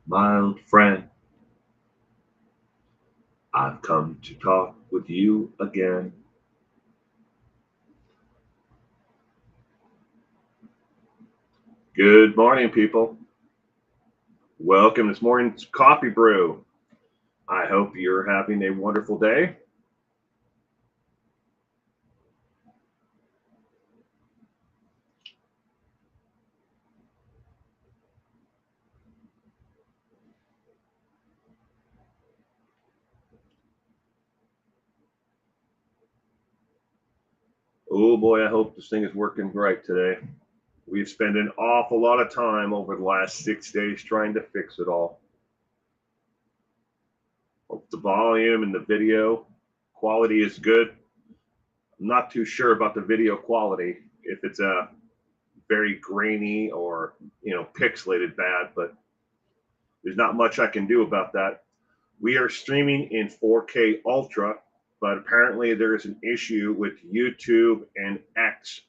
Mild friend, I've come to talk with you again. Good morning, people. Welcome this morning's coffee brew. I hope you're having a wonderful day. Oh boy, I hope this thing is working great today. We've spent an awful lot of time over the last 6 days trying to fix it all. Hope the volume and the video quality is good. I'm not too sure about the video quality, if it's a very grainy or pixelated bad, but there's not much I can do about that. We are streaming in 4K Ultra, but apparently there is an issue with YouTube and X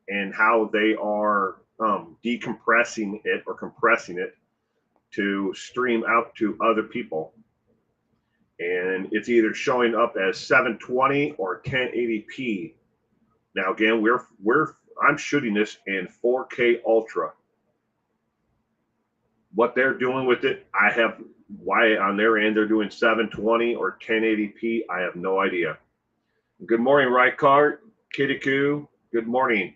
and how they are decompressing it or compressing it to stream out to other people. And it's either showing up as 720 or 1080p. Now again, I'm shooting this in 4K Ultra. What they're doing with it, I have why on their end they're doing 720 or 1080p. I have no idea. Good morning, Rykart, Kitiku. Good morning.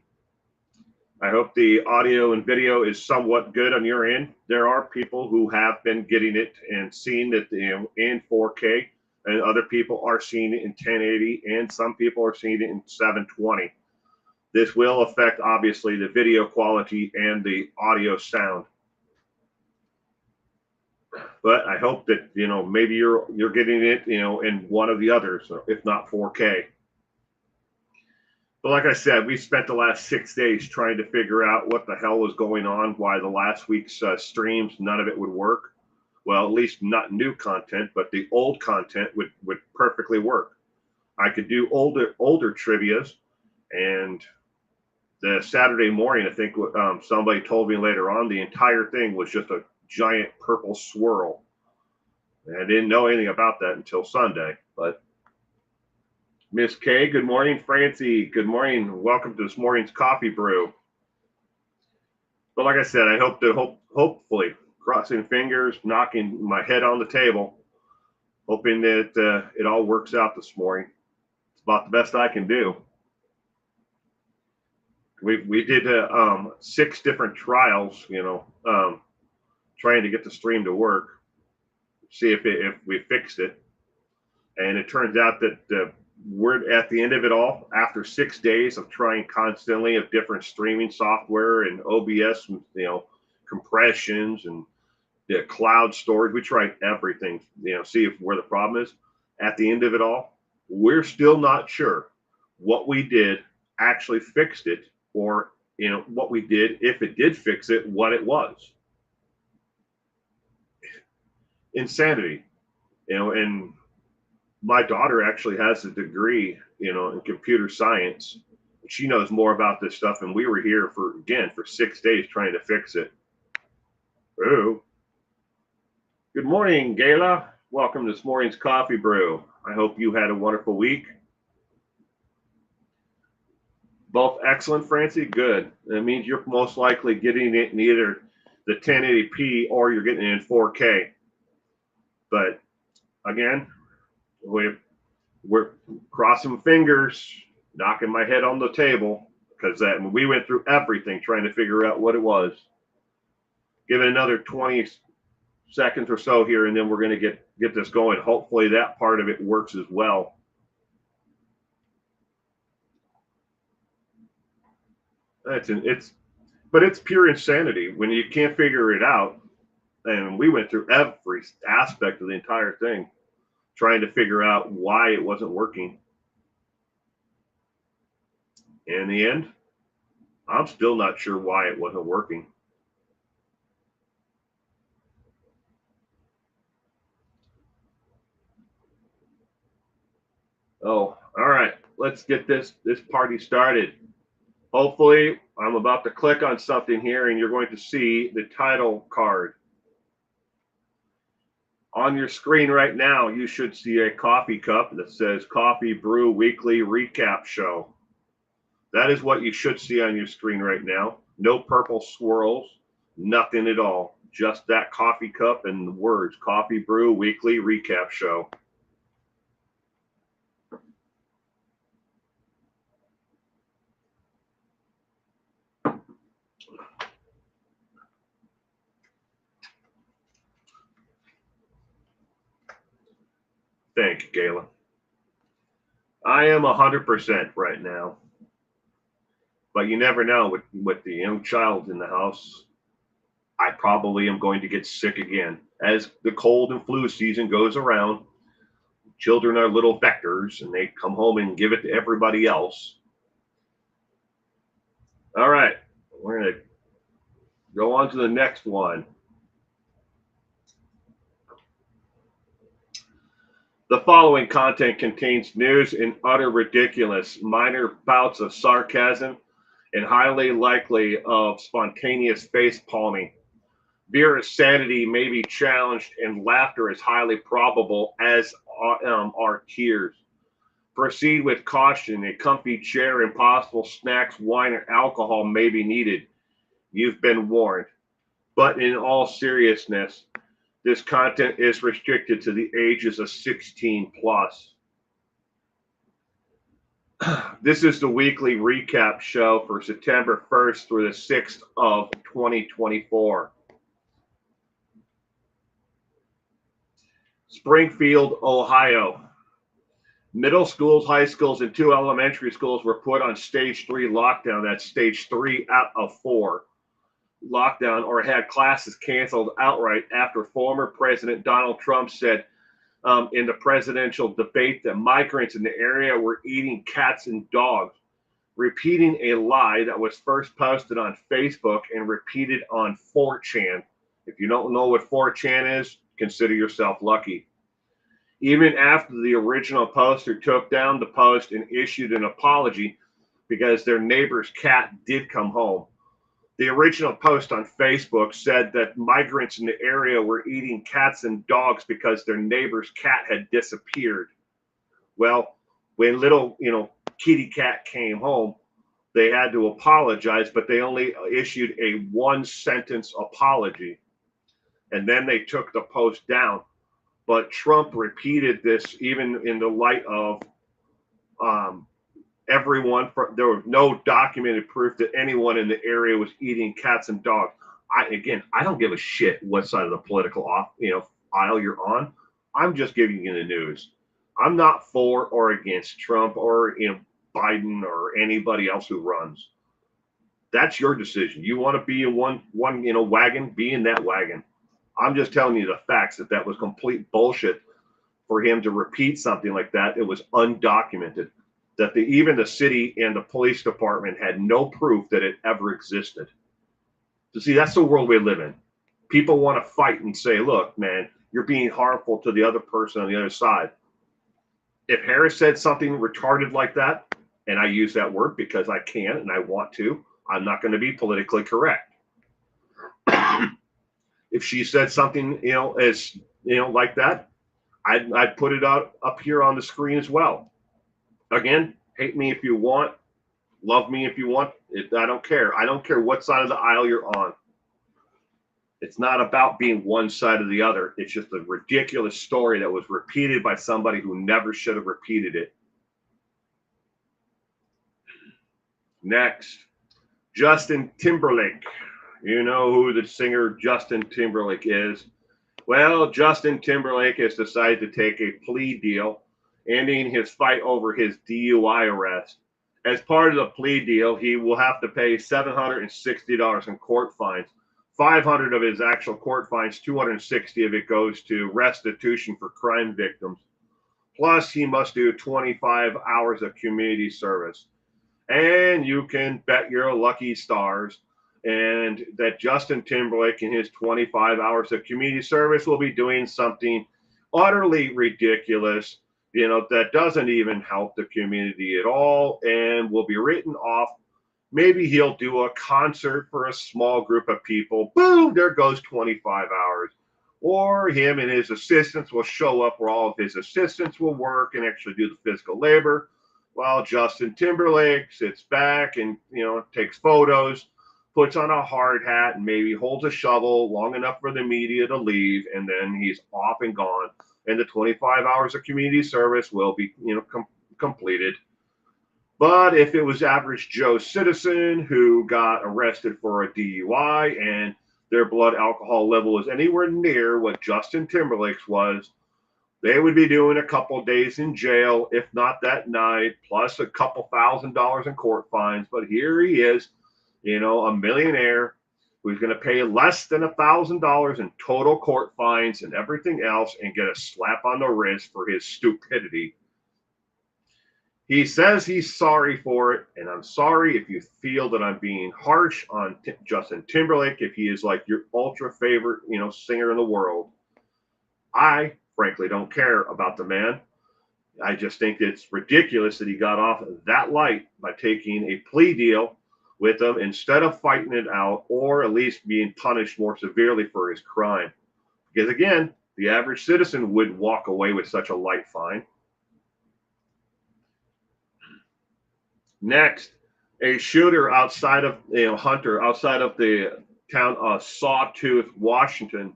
I hope the audio and video is somewhat good on your end. There are people who have been getting it and seeing it in 4K, and other people are seeing it in 1080, and some people are seeing it in 720. This will affect obviously the video quality and the audio sound. But I hope that maybe you're getting it in one of the others, if not 4K. But like I said, we spent the last 6 days trying to figure out what the hell was going on, why the last week's streams, none of it would work. Well, at least not new content, but the old content would perfectly work. I could do older trivias, and the Saturday morning, I think somebody told me later on, the entire thing was just a giant purple swirl. And I didn't know anything about that until Sunday, but Miss K, good morning. Francie, good morning. Welcome to this morning's coffee brew. But like I said, I hope to hopefully, crossing fingers, knocking my head on the table, hoping that it all works out this morning. It's about the best I can do. We did 6 different trials, trying to get the stream to work, see if we fixed it, and it turns out that we're at the end of it all after 6 days of trying constantly of different streaming software and OBS, compressions and the cloud storage. We tried everything, see where the problem is. At the end of it all, we're still not sure what we did actually fixed it, or what we did, if it did fix it, what it was. Insanity, and my daughter actually has a degree, in computer science. She knows more about this stuff, and we were here for 6 days trying to fix it. Oh, good morning, Gayla. Welcome to this morning's coffee brew. I hope you had a wonderful week. Both excellent, Francie. Good. That means you're most likely getting it in either the 1080p or you're getting it in 4K. But again, we're crossing fingers, knocking my head on the table, because we went through everything trying to figure out what it was. Give it another 20 seconds or so here, and then we're going to get this going. Hopefully that part of it works as well. But it's pure insanity when you can't figure it out. And we went through every aspect of the entire thing, trying to figure out why it wasn't working. In the end, I'm still not sure why it wasn't working. Oh, all right. Let's get this party started. Hopefully, I'm about to click on something here, and you're going to see the title card. On your screen right now, you should see a coffee cup that says Coffee Brew Weekly Recap Show. That is what you should see on your screen right now. No purple swirls, nothing at all. Just that coffee cup and the words Coffee Brew Weekly Recap Show. Thank you, Galen. I am 100% right now. But you never know with the young child in the house. I probably am going to get sick again. As the cold and flu season goes around, children are little vectors and they come home and give it to everybody else. All right, we're going to go on to the next one. The following content contains news and utter ridiculous, minor bouts of sarcasm, and highly likely of spontaneous face palming. Vera's sanity may be challenged, and laughter is highly probable, as are tears. Proceed with caution. A comfy chair and possible snacks, wine, or alcohol may be needed. You've been warned. But in all seriousness, this content is restricted to the ages of 16 plus. This is the weekly recap show for September 1st through the 6th of 2024. Springfield, Ohio. Middle schools, high schools, and 2 elementary schools were put on stage 3 lockdown. That's stage 3 out of 4 lockdown, or had classes canceled outright after former President Donald Trump said in the presidential debate that migrants in the area were eating cats and dogs, repeating a lie that was first posted on Facebook and repeated on 4chan. If you don't know what 4chan is, consider yourself lucky. Even after the original poster took down the post and issued an apology because their neighbor's cat did come home. The original post on Facebook said that migrants in the area were eating cats and dogs because their neighbor's cat had disappeared. Well, when little, kitty cat came home, they had to apologize, but they only issued a 1-sentence apology. And then they took the post down. But Trump repeated this even in the light of everyone. There was no documented proof that anyone in the area was eating cats and dogs. I don't give a shit what side of the political aisle you're on. I'm just giving you the news. I'm not for or against Trump or Biden or anybody else who runs. That's your decision. You want to be in one wagon, be in that wagon. I'm just telling you the facts that was complete bullshit for him to repeat something like that. It was undocumented. That even the city and the police department had no proof that it ever existed. So see, that's the world we live in. People want to fight and say, look, man, you're being harmful to the other person on the other side. If Harris said something retarded like that, and I use that word because I can and I want to, I'm not going to be politically correct. If she said something, like that, I'd put it up here on the screen as well. Again, hate me if you want, love me if you want. I don't care. I don't care what side of the aisle you're on. It's not about being one side or the other. It's just a ridiculous story that was repeated by somebody who never should have repeated it. Next, Justin Timberlake. You know who the singer Justin Timberlake is. Well, Justin Timberlake has decided to take a plea deal, ending his fight over his DUI arrest. As part of the plea deal, he will have to pay $760 in court fines. $500 of his actual court fines, $260 of it goes to restitution for crime victims. Plus, he must do 25 hours of community service. And you can bet your lucky stars and that Justin Timberlake in his 25 hours of community service will be doing something utterly ridiculous, that doesn't even help the community at all and will be written off. Maybe he'll do a concert for a small group of people. Boom, there goes 25 hours. or him and his assistants will show up where all of his assistants will work and actually do the physical labor, while Justin Timberlake sits back and takes photos, puts on a hard hat, and maybe holds a shovel long enough for the media to leave, and then he's off and gone. And the 25 hours of community service will be completed. But if it was average Joe citizen who got arrested for a DUI and their blood alcohol level was anywhere near what Justin Timberlake's was, they would be doing a couple days in jail, if not that night, plus a couple $1,000s in court fines. But here he is, a millionaire who's going to pay less than $1,000 in total court fines and everything else and get a slap on the wrist for his stupidity. He says he's sorry for it, and I'm sorry if you feel that I'm being harsh on Justin Timberlake, if he is like your ultra favorite, singer in the world. I, frankly, don't care about the man. I just think it's ridiculous that he got off that light by taking a plea deal with him instead of fighting it out or at least being punished more severely for his crime. Because again, the average citizen would walk away with such a light fine. Next, a shooter outside of Hunter, outside of the town of Sawtooth, Washington,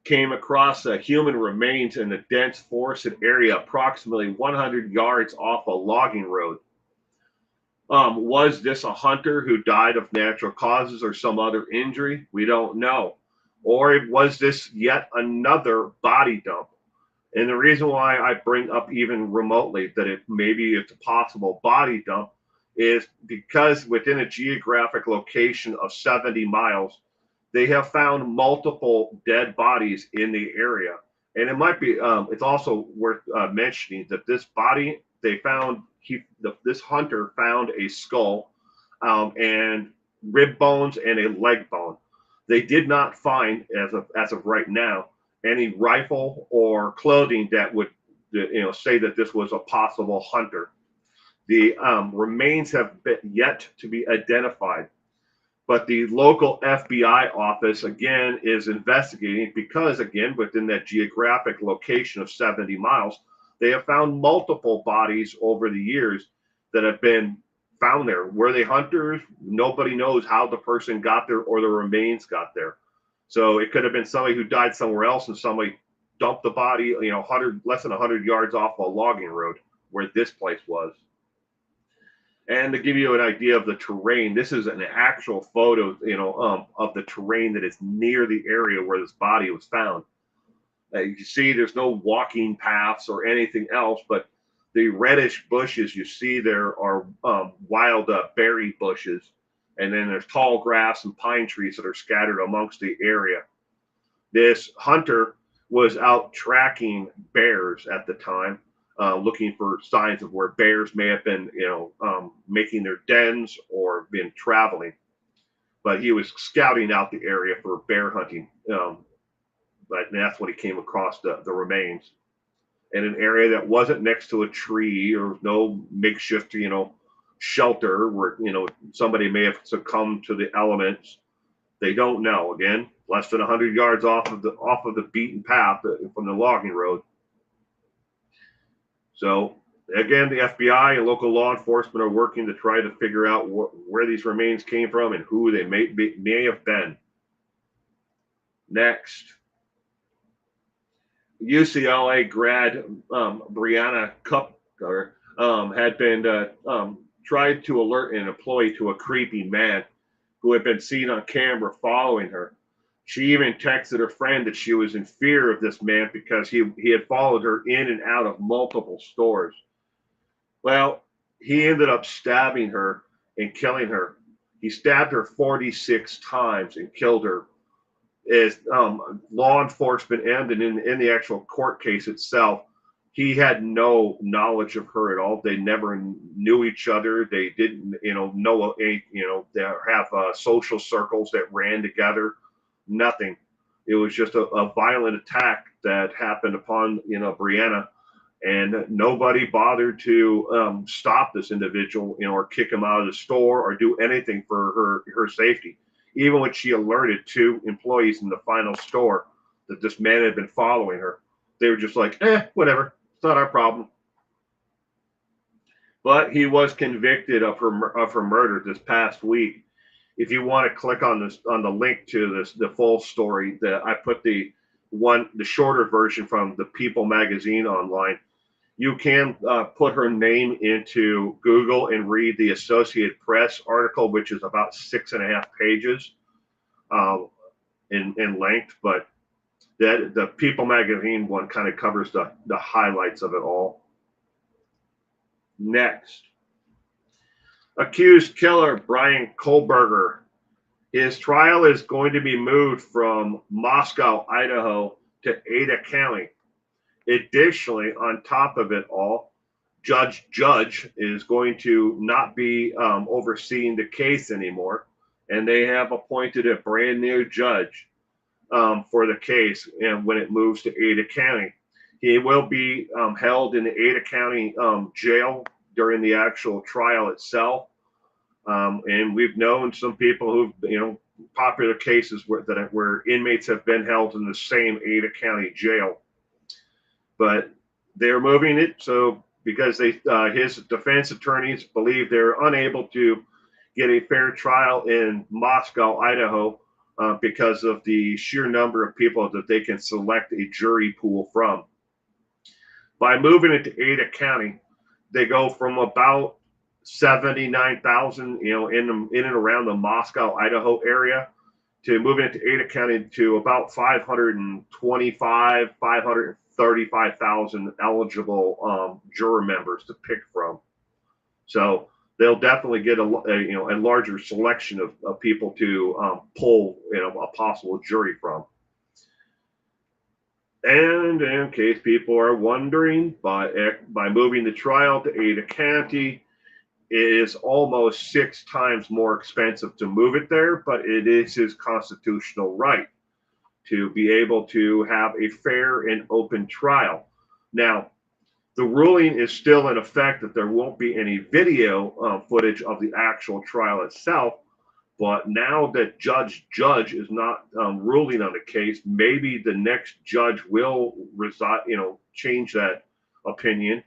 came across human remains in a dense forested area approximately 100 yards off a logging road. Was this a hunter who died of natural causes or some other injury? We don't know. Or was this yet another body dump? And the reason why I bring up even remotely that maybe it's a possible body dump is because within a geographic location of 70 miles, they have found multiple dead bodies in the area. And it might be, it's also worth mentioning that this body, they found, this hunter found a skull and rib bones and a leg bone. They did not find, as of right now, any rifle or clothing that would, say that this was a possible hunter. The remains have yet to be identified, but the local FBI office again is investigating because again within that geographic location of 70 miles, they have found multiple bodies over the years that have been found there. Were they hunters? Nobody knows how the person got there or the remains got there. So it could have been somebody who died somewhere else and somebody dumped the body, less than 100 yards off a logging road where this place was. And to give you an idea of the terrain, this is an actual photo, of the terrain that is near the area where this body was found. You see, there's no walking paths or anything else, but the reddish bushes you see there are wild berry bushes. And then there's tall grass and pine trees that are scattered amongst the area. This hunter was out tracking bears at the time. Looking for signs of where bears may have been, making their dens or been traveling. But he was scouting out the area for bear hunting. But that's when he came across the remains in an area that wasn't next to a tree or no makeshift, shelter where, somebody may have succumbed to the elements. They don't know. Again, less than 100 yards off of the beaten path from the logging road. So again, the FBI and local law enforcement are working to try to figure out where these remains came from and who they may have been. Next, UCLA grad Brianna Kupfer had been tried to alert an employee to a creepy man who had been seen on camera following her. She even texted her friend that she was in fear of this man because he had followed her in and out of multiple stores. Well, he ended up stabbing her and killing her. He stabbed her 46 times and killed her. As law enforcement and in the actual court case itself, he had no knowledge of her at all. They never knew each other. They didn't, know any, they have social circles that ran together. Nothing. It was just a violent attack that happened upon, Brianna, and nobody bothered to stop this individual, or kick him out of the store or do anything for her safety. Even when she alerted two employees in the final store that this man had been following her. They were just like, whatever, it's not our problem. But he was convicted of her murder this past week. If you want to click on the link to the full story, that I put the shorter version from the People magazine online. You can put her name into Google and read the Associated Press article, which is about 6.5 pages in length. But the People magazine one kind of covers the highlights of it all. Next, accused killer Brian Kohlberger. His trial is going to be moved from Moscow, Idaho to Ada County. Additionally, on top of it all, Judge is going to not be overseeing the case anymore, and they have appointed a brand new judge for the case. And when it moves to Ada County, he will be held in the Ada County jail during the actual trial itself. And we've known some people who've, popular cases where inmates have been held in the same Ada County jail. But they're moving it so because his defense attorneys believe they're unable to get a fair trial in Moscow, Idaho, because of the sheer number of people that they can select a jury pool from. By moving it to Ada County, they go from about 79,000, in and around the Moscow, Idaho area, to moving it to Ada County to about 535,000 eligible juror members to pick from. So they'll definitely get a larger selection of people to pull a possible jury from. And in case people are wondering, by moving the trial to Ada County, it is almost 6 times more expensive to move it there, but it is his constitutional right to be able to have a fair and open trial. Now, the ruling is still in effect that there won't be any video footage of the actual trial itself, but now that Judge is not ruling on the case, maybe the next judge will change that opinion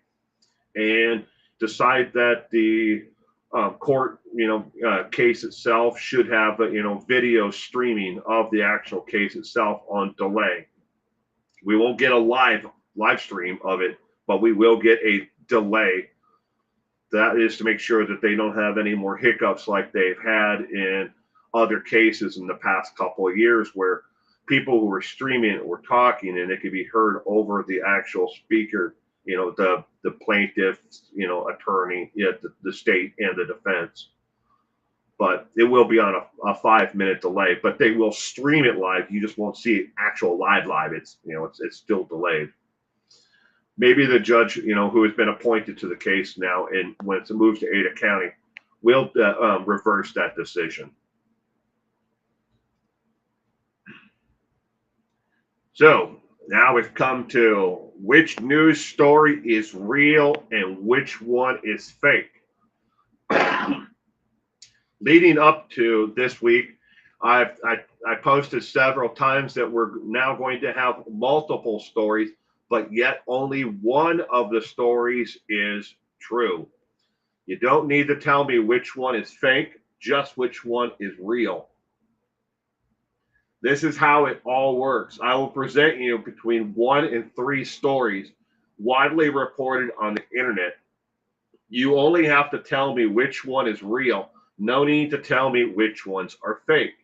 and decide that the court, case itself should have, video streaming of the actual case itself on delay. We won't get a live stream of it, but we will get a delay. That is to make sure that they don't have any more hiccups like they've had in other cases in the past couple of years where people who were streaming it were talking and it could be heard over the actual speaker, the plaintiff, attorney, the state and the defense. But it will be on a 5-minute delay, but they will stream it live. You just won't see it actual live. It's, it's still delayed. Maybe the judge, who has been appointed to the case now, and when it moves to Ada County, will reverse that decision. So now we've come to which news story is real and which one is fake. Leading up to this week, I posted several times that we're now going to have multiple stories, but yet only one of the stories is true. You don't need to tell me which one is fake, just which one is real. This is how it all works. I will present you between 1 and 3 stories widely reported on the internet. You only have to tell me which one is real. No need to tell me which ones are fake.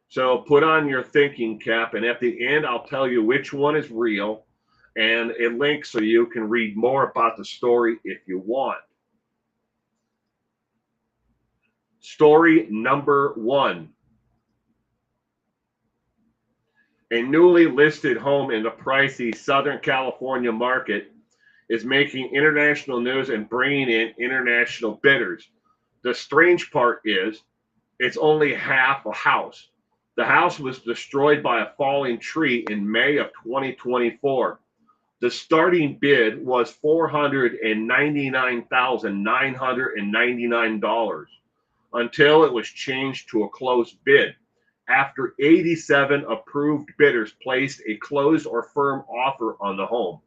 So put on your thinking cap, and at the end, I'll tell you which one is real and a link so you can read more about the story if you want. Story number 1. A newly listed home in the pricey Southern California market is making international news and bringing in international bidders. The strange part is it's only half a house. The house was destroyed by a falling tree in May of 2024. The starting bid was $499,999 until it was changed to a closed bid. after 87 approved bidders placed a closed or firm offer on the home.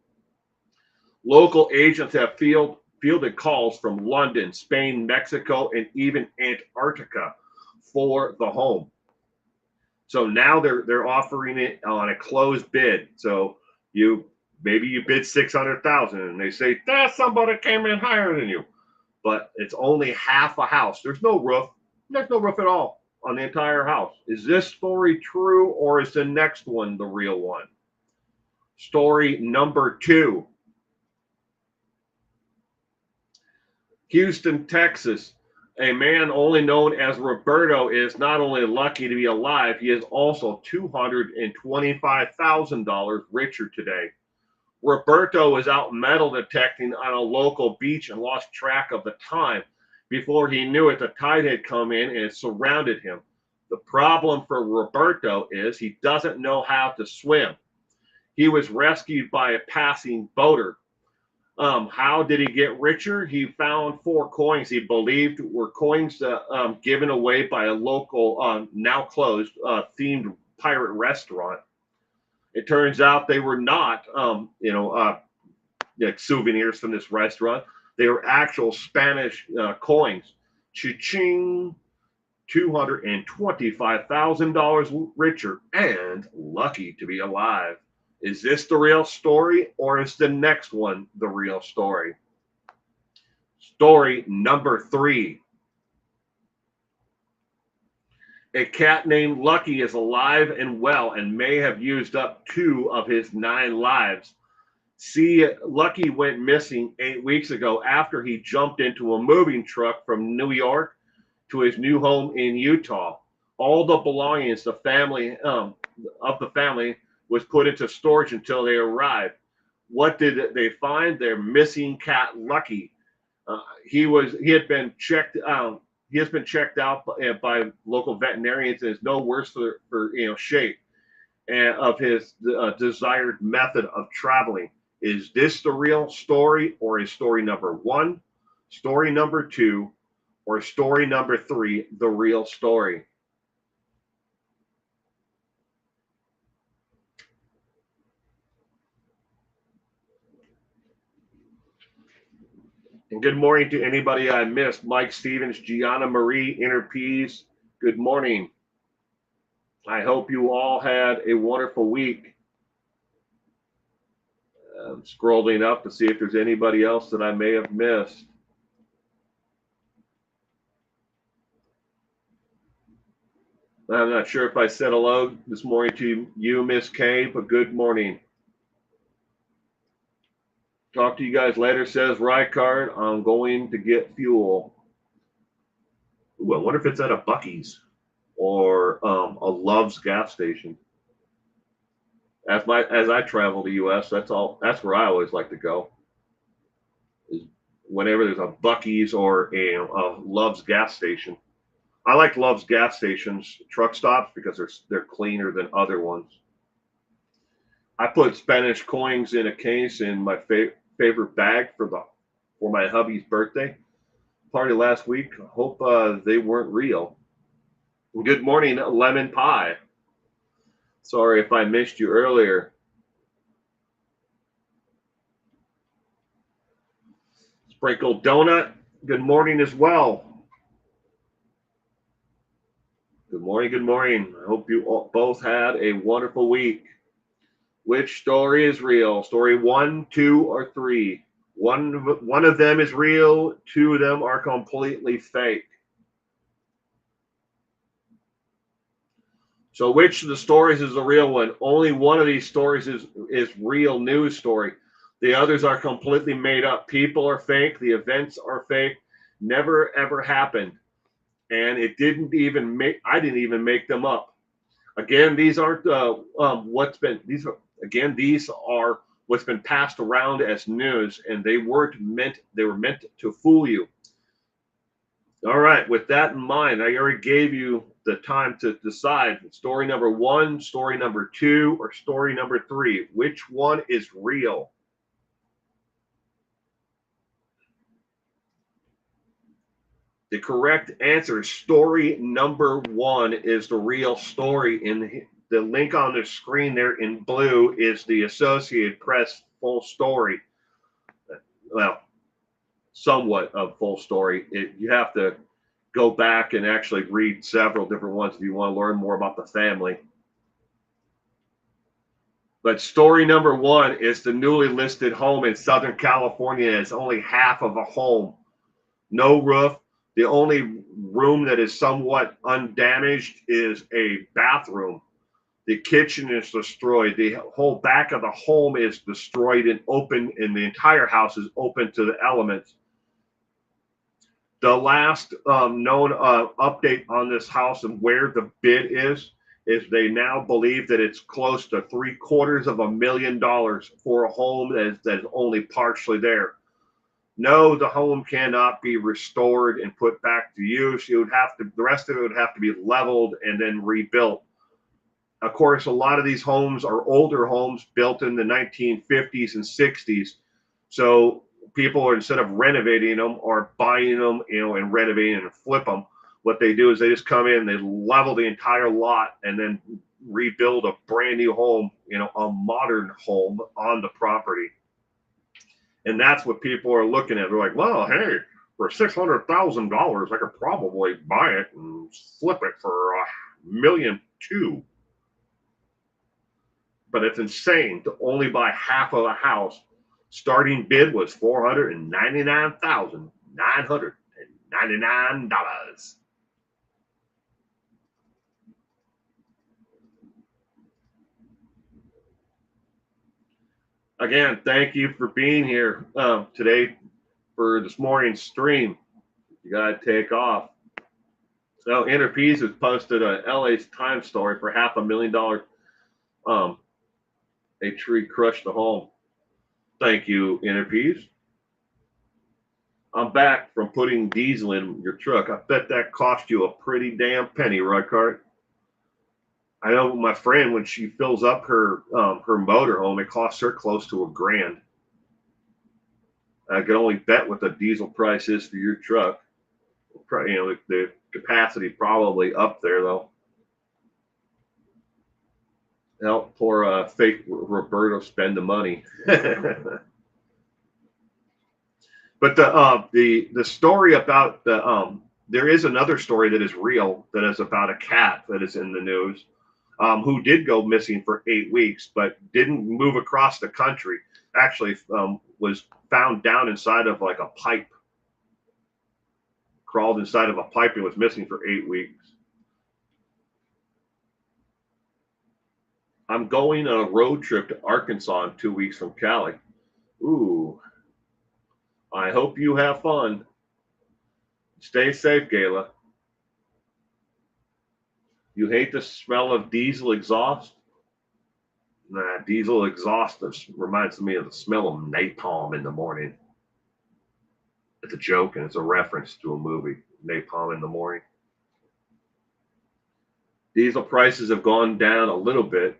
Local agents have fielded calls from London, Spain, Mexico, and even Antarctica for the home. So now they're offering it on a closed bid. So maybe you bid 600,000 and they say somebody came in higher than you, but it's only half a house. There's no roof. There's no roof at all on the entire house. Is this story true, or is the next one the real one? Story number 2. Houston, Texas. A man only known as Roberto is not only lucky to be alive, he is also $225,000 richer today. Roberto was out metal detecting on a local beach and lost track of the time. Before he knew it, the tide had come in and it surrounded him. The problem for Roberto is he doesn't know how to swim. He was rescued by a passing boater. How did he get richer? He found 4 coins he believed were coins given away by a local, now closed, themed pirate restaurant. It turns out they were not, like souvenirs from this restaurant. They were actual Spanish coins. Cha-ching! $225,000 richer and lucky to be alive. Is this the real story, or is the next one the real story? Story number 3. A cat named Lucky is alive and well and may have used up 2 of his 9 lives. See, Lucky went missing 8 weeks ago after he jumped into a moving truck from New York to his new home in Utah. All the belongings of the family was put into storage until they arrived. What did they find? Their missing cat Lucky. He has been checked out by local veterinarians and is no worse for shape and of his desired method of traveling. Is this the real story, or is story number 1, story number 2, or story number 3 the real story? And good morning to anybody I missed. Mike Stevens, Gianna Marie, Inner Peas, good morning. I hope you all had a wonderful week. I'm scrolling up to see if there's anybody else that I may have missed. I'm not sure if I said hello this morning to you, Miss K, but good morning. Talk to you guys later, says Rykard. I'm going to get fuel. Ooh, I wonder if it's at a Buc-ee's or a Love's gas station. As I travel the U.S., that's where I always like to go. Is whenever there's a Buc-ee's or a Love's gas station. I like Love's gas stations, truck stops, because they're cleaner than other ones. I put Spanish coins in a case in my favorite bag for my hubby's birthday party last week. Hope they weren't real. Good morning, Lemon Pie. Sorry if I missed you earlier. Sprinkled Donut, good morning as well. Good morning, good morning. I hope you all both had a wonderful week. Which story is real? Story 1, 2, or 3? One of them is real, 2 of them are completely fake. So which of the stories is the real one? Only one of these stories is real news story. The others are completely made up. People are fake. The events are fake. Never ever happened. And I didn't even make them up. Again, these aren't these are what's been passed around as news, and they were meant to fool you. All right, with that in mind, I already gave you the time to decide story number 1, story number 2, or story number 3. Which one is real? The correct answer, story number 1, is the real story. In the link on the screen there in blue is the Associated Press full story. Well, somewhat of full story. You have to go back and actually read several different ones if you want to learn more about the family. But story number 1 is the newly listed home in Southern California is only half of a home. No roof. The only room that is somewhat undamaged is a bathroom. The kitchen is destroyed. The whole back of the home is destroyed and open, and the entire house is open to the elements. The last known update on this house and where the bid is they now believe that it's close to $750,000 for a home that is only partially there. No, the home cannot be restored and put back to use. It would have to, the rest of it would have to be leveled and then rebuilt. Of course, a lot of these homes are older homes built in the 1950s and 60s. So people are, instead of renovating them or buying them, and renovating and flip them, what they do is they just come in, they level the entire lot and then rebuild a brand new home, a modern home on the property. And that's what people are looking at. They're like, well, hey, for $600,000, I could probably buy it and flip it for $1.2 million. But it's insane to only buy half of a house. Starting bid was $499,999. Again, thank you for being here today for this morning's stream. You got to take off. So, Interpeas has posted a LA Times story for $500,000. A tree crushed the home. Thank you, Interpeas. I'm back from putting diesel in your truck. I bet that cost you a pretty damn penny, right, Cart? I know my friend, when she fills up her motorhome, it costs her close to $1,000. I can only bet what the diesel price is for your truck. The capacity probably up there though. Help poor fake Roberto spend the money. But the story about there is another story that is real, that is about a cat that is in the news. Who did go missing for 8 weeks, but didn't move across the country. Actually, was found down inside of like a pipe. Crawled inside of a pipe and was missing for 8 weeks. I'm going on a road trip to Arkansas in 2 weeks from Cali. Ooh. I hope you have fun. Stay safe, Gayla. You hate the smell of diesel exhaust? Nah, diesel exhaust reminds me of the smell of napalm in the morning. It's a joke, and it's a reference to a movie, Napalm in the Morning. Diesel prices have gone down a little bit.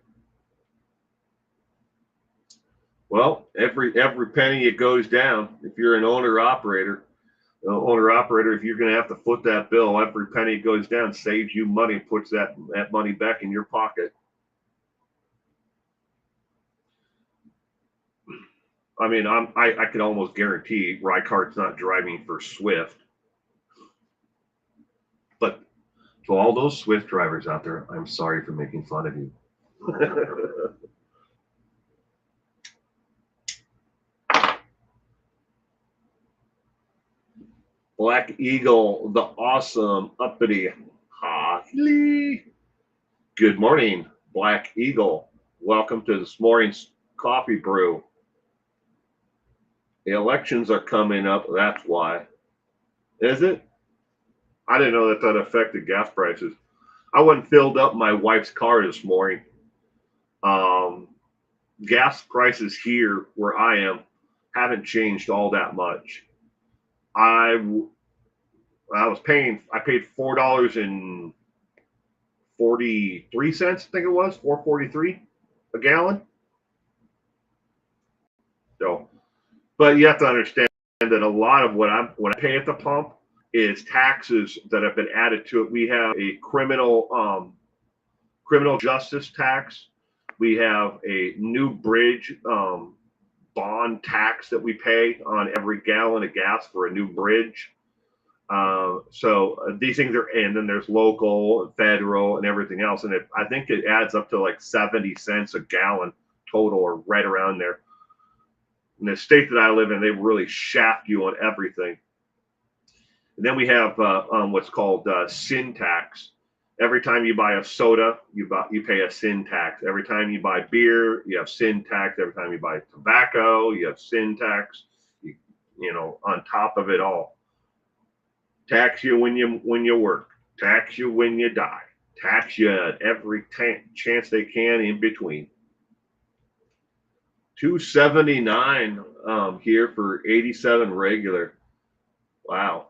Well, every penny it goes down. If you're an owner-operator, if you're going to have to foot that bill, every penny it goes down saves you money, puts that money back in your pocket. I mean, I can almost guarantee Reichardt's not driving for Swift. But to all those Swift drivers out there, I'm sorry for making fun of you. Black Eagle, the awesome uppity Harley. Good morning, Black Eagle. Welcome to this morning's coffee brew. The elections are coming up. That's why. Is it? I didn't know that affected gas prices. I went and filled up my wife's car this morning. Gas prices here where I am haven't changed all that much. I paid $4.43, I think it was, $4.43 a gallon. So, but you have to understand that a lot of what I pay at the pump is taxes that have been added to it. We have a criminal justice tax. We have a new bridge bond tax that we pay on every gallon of gas for a new bridge. So these things are, and then there's local and federal and everything else. And I think it adds up to like 70 cents a gallon total, or right around there. In the state that I live in, they really shaft you on everything. And then we have what's called sin tax. Every time you buy a soda, you pay a sin tax. Every time you buy beer, you have sin tax. Every time you buy tobacco, you have sin tax. On top of it all, tax you when you work, tax you when you die, tax you at every chance they can in between. $2.79 here for 87 regular. Wow.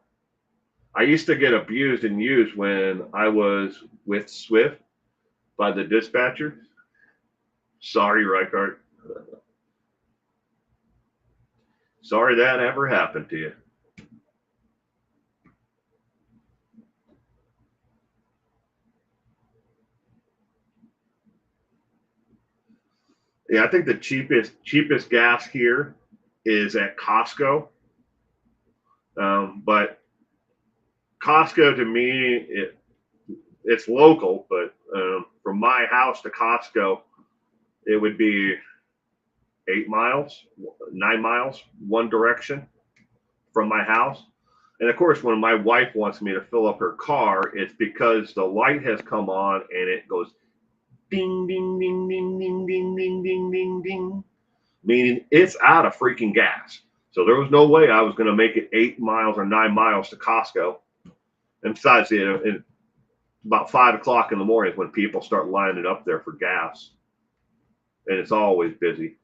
I used to get abused and used when I was with Swift by the dispatcher. Sorry, Reichart. Sorry that ever happened to you. Yeah, I think the cheapest gas here is at Costco. But Costco to me, it's local, but from my house to Costco, it would be 8 miles, 9 miles, one direction from my house. And of course, when my wife wants me to fill up her car, it's because the light has come on and it goes ding, ding, ding, ding, ding, ding, ding, ding, ding, ding, meaning it's out of freaking gas. So there was no way I was going to make it 8 miles or 9 miles to Costco. And besides, about 5 o'clock in the morning is when people start lining up there for gas. And it's always busy.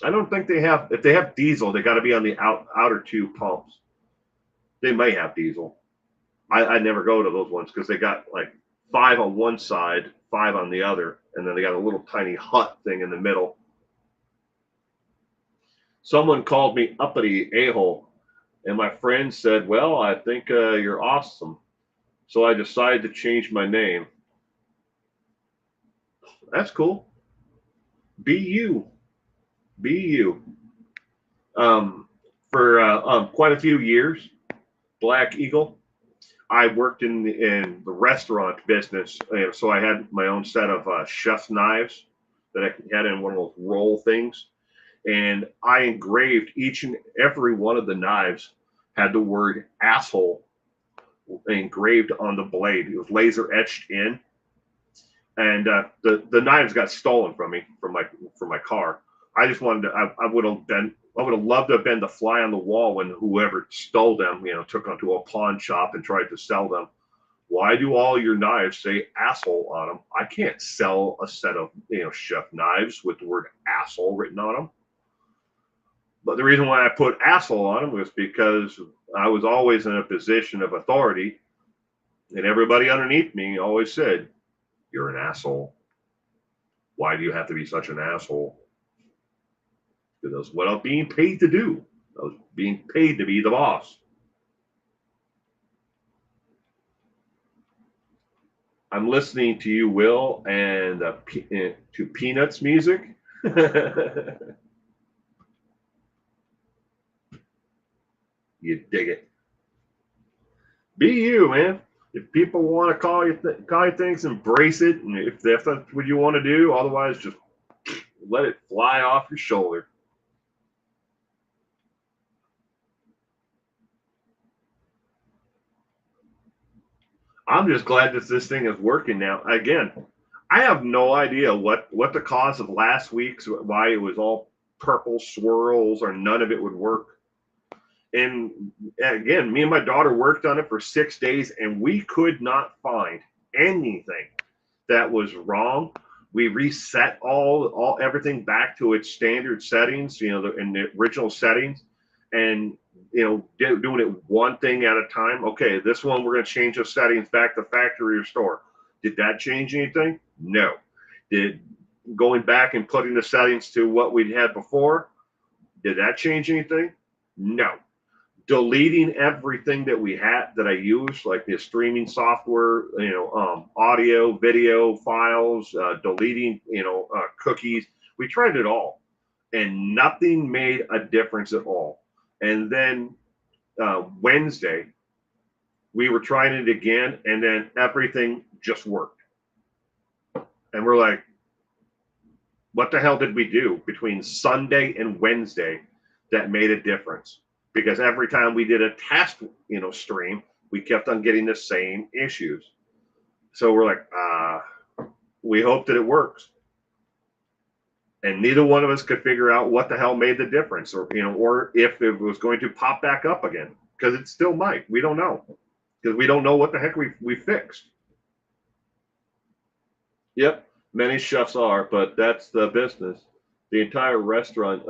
I don't think if they have diesel, they got to be on the outer two pumps. They may have diesel. I never go to those ones because they got like 5 on one side, 5 on the other, and then they got a little tiny hut thing in the middle. Someone called me uppity a-hole, and my friend said, well, I think you're awesome. So I decided to change my name. That's cool. Be you. Be you. For quite a few years, Black Eagle, I worked in the restaurant business. So I had my own set of chef's knives that I had in one of those roll things. And I engraved each and every one of the knives had the word asshole engraved on the blade. It was laser etched in. And the knives got stolen from me from my car. I just wanted to. I would have loved to have been the fly on the wall when whoever stole them, took them to a pawn shop and tried to sell them. Why do all your knives say asshole on them? I can't sell a set of chef knives with the word asshole written on them. But the reason why I put asshole on them was because I was always in a position of authority, and everybody underneath me always said, "You're an asshole. Why do you have to be such an asshole?" Because that's what I was being paid to do. I was being paid to be the boss. I'm listening to you, Will, and to Peanuts music. You dig it. Be you, man. If people want to call you things, embrace it. And if that's what you want to do, otherwise, just let it fly off your shoulder. I'm just glad that this thing is working now. Again, I have no idea what the cause of last week's, why it was all purple swirls or none of it would work. And again, me and my daughter worked on it for 6 days and we could not find anything that was wrong. We reset everything back to its standard settings, in the original settings, and doing it one thing at a time. Okay, this one we're going to change the settings back to factory restore. Did that change anything? No. Did going back and putting the settings to what we had before, did that change anything? No. deleting everything that we had that I used, like the streaming software, audio, video files, deleting, cookies. We tried it all, and nothing made a difference at all. And then Wednesday, we were trying it again, and then everything just worked. And we're like, what the hell did we do between Sunday and Wednesday that made a difference? Because every time we did a test, stream, we kept on getting the same issues. So we're like, we hope that it works. And neither one of us could figure out what the hell made the difference, or if it was going to pop back up again, because it still might. We don't know, because we don't know what the heck we fixed. Yep, many chefs are, but that's the business. The entire restaurant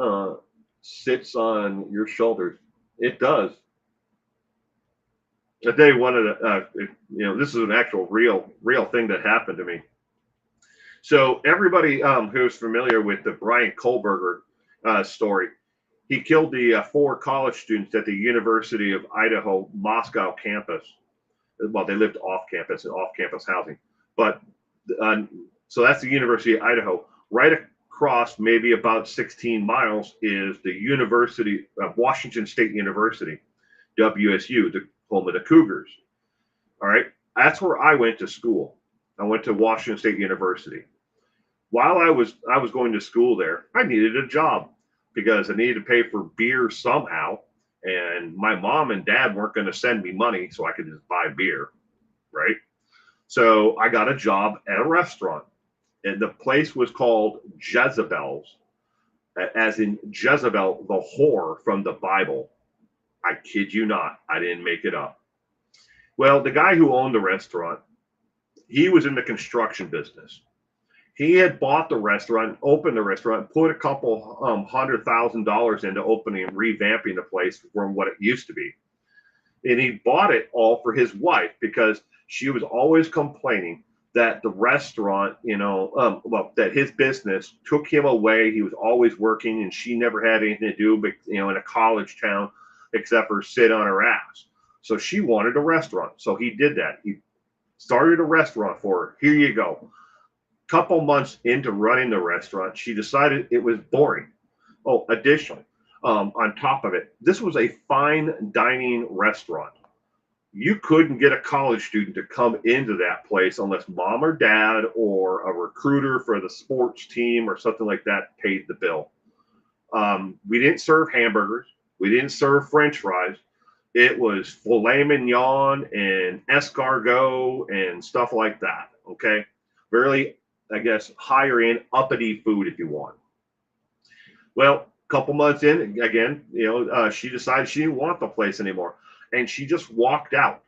sits on your shoulders. It does. I tell you one of the, this is an actual real thing that happened to me. So everybody who's familiar with the Brian Kohlberger story, he killed the 4 college students at the University of Idaho Moscow campus. Well, they lived off campus and off campus housing, but so that's the University of Idaho. Right across, maybe about 16 miles, is the University of Washington State University, WSU, the home of the Cougars. All right, that's where I went to school. I went to Washington State University. While I was going to school there, I needed a job because I needed to pay for beer somehow, and my mom and dad weren't going to send me money so I could just buy beer, right? So I got a job at a restaurant, and the place was called Jezebel's, as in Jezebel, the whore from the Bible. I kid you not, I didn't make it up. Well, the guy who owned the restaurant, he was in the construction business. He had bought the restaurant, opened the restaurant, put a couple $100,000 into opening and revamping the place from what it used to be. And he bought it all for his wife because she was always complaining that the restaurant, that his business took him away. He was always working, and she never had anything to do, but in a college town, except for sit on her ass. So she wanted a restaurant. So he did that. He started a restaurant for her. Here you go. Couple months into running the restaurant, she decided it was boring. Oh, additionally, on top of it, this was a fine dining restaurant. You couldn't get a college student to come into that place unless mom or dad or a recruiter for the sports team or something like that paid the bill. We didn't serve hamburgers. We didn't serve French fries. It was filet mignon and escargot and stuff like that. Okay, really, I guess, higher end, uppity food if you want. Well, a couple months in, again, she decided she didn't want the place anymore, and she just walked out.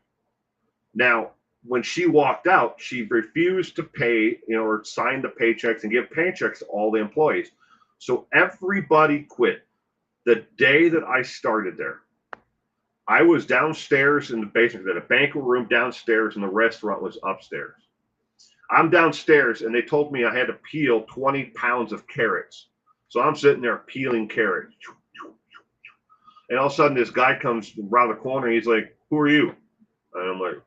Now, when she walked out, she refused to pay, or sign the paychecks and give paychecks to all the employees. So everybody quit. The day that I started there, I was downstairs in the basement. We had a banquet room downstairs, and the restaurant was upstairs. I'm downstairs, and they told me I had to peel 20 pounds of carrots. So I'm sitting there peeling carrots. And all of a sudden, this guy comes around the corner. And he's like, "Who are you?" And I'm like,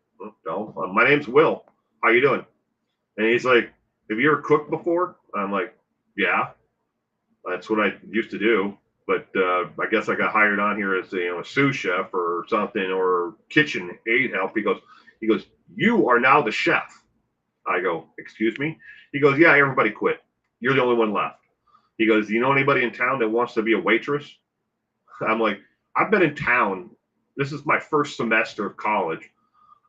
"No, my name's Will. How you doing?" And he's like, "Have you ever cooked before?" I'm like, "Yeah, that's what I used to do. But I guess I got hired on here as a sous chef or something, or kitchen aid help." He goes, "You are now the chef." I go, "Excuse me?" He goes, "Yeah, everybody quit. You're the only one left." He goes, "Do you know anybody in town that wants to be a waitress?" I'm like, "I've been in town. This is my first semester of college.